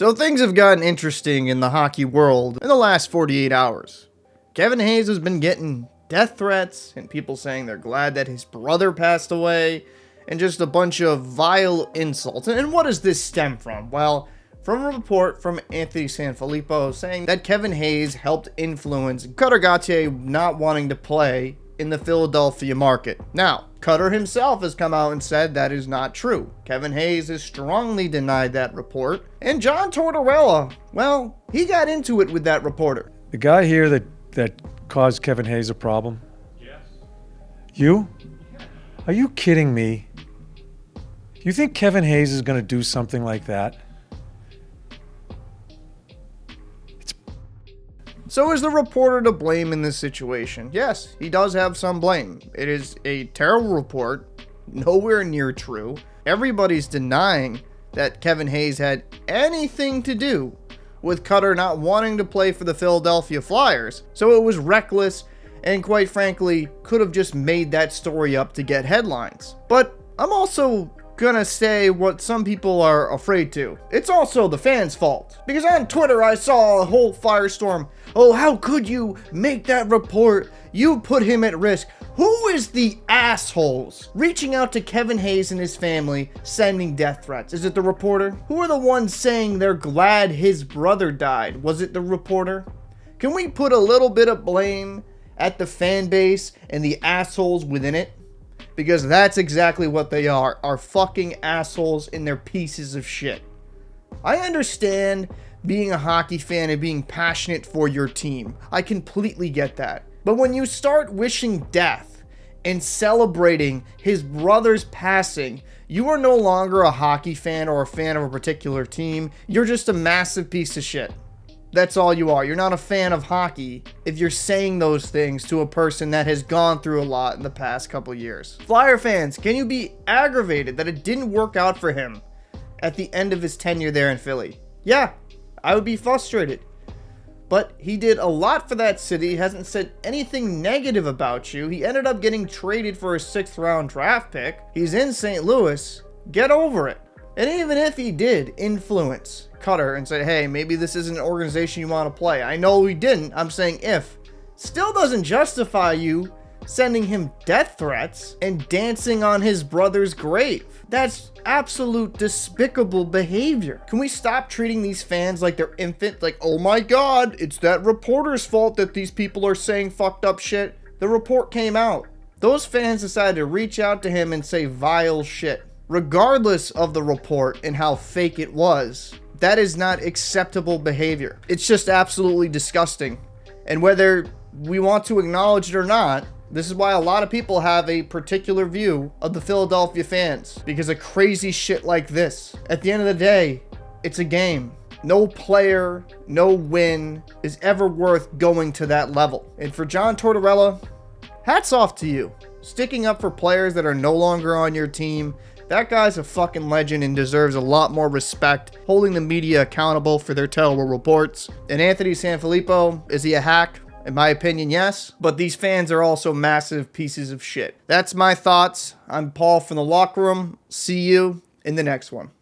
So things have gotten interesting in the hockey world in the last 48 hours. Kevin Hayes has been getting death threats and people saying they're glad that his brother passed away and just a bunch of vile insults. And what does this stem from? Well, from a report from Anthony SanFilippo saying that Kevin Hayes helped influence Cutter Gauthier not wanting to play in the Philadelphia market. Now, Cutter himself has come out and said that is not true. Kevin Hayes has strongly denied that report. And John Tortorella, well, he got into it with that reporter. The guy here that caused Kevin Hayes a problem? Yes. You? Are you kidding me? You think Kevin Hayes is going to do something like that? So is the reporter to blame in this situation? Yes, he does have some blame. It is a terrible report, nowhere near true. Everybody's denying that Kevin Hayes had anything to do with Cutter not wanting to play for the Philadelphia Flyers. So it was reckless and quite frankly could have just made that story up to get headlines. But I'm also gonna say what some people are afraid to. It's also the fans' fault. Because on Twitter I saw a whole firestorm. Oh, how could you make that report? You put him at risk. Who is the assholes reaching out to Kevin Hayes and his family, sending death threats? Is it the reporter? Who are the ones saying they're glad his brother died? Was it the reporter? Can we put a little bit of blame at the fan base and the assholes within it? Because that's exactly what they are fucking assholes and they're pieces of shit. I understand being a hockey fan and being passionate for your team. I completely get that. But when you start wishing death and celebrating his brother's passing, you are no longer a hockey fan or a fan of a particular team. You're just a massive piece of shit. That's all you are. You're not a fan of hockey if you're saying those things to a person that has gone through a lot in the past couple years. Flyer fans, can you be aggravated that it didn't work out for him at the end of his tenure there in Philly? Yeah, I would be frustrated. But he did a lot for that city, hasn't said anything negative about you. He ended up getting traded for a 6th round draft pick. He's in St. Louis. Get over it. And even if he did influence Cutter and say, hey, maybe this isn't an organization you want to play. I know he didn't. I'm saying if. Still doesn't justify you sending him death threats and dancing on his brother's grave. That's absolute despicable behavior. Can we stop treating these fans like they're infant? Like, oh my God, it's that reporter's fault that these people are saying fucked up shit. The report came out. Those fans decided to reach out to him and say vile shit. Regardless of the report and how fake it was, that is not acceptable behavior. It's just absolutely disgusting. And whether we want to acknowledge it or not, this is why a lot of people have a particular view of the Philadelphia fans, because of crazy shit like this. At the end of the day, it's a game. No player, no win is ever worth going to that level. And for John Tortorella, hats off to you. Sticking up for players that are no longer on your team. That guy's a fucking legend and deserves a lot more respect, holding the media accountable for their terrible reports. And Anthony SanFilippo, is he a hack? In my opinion, yes. But these fans are also massive pieces of shit. That's my thoughts. I'm Paul from the locker room. See you in the next one.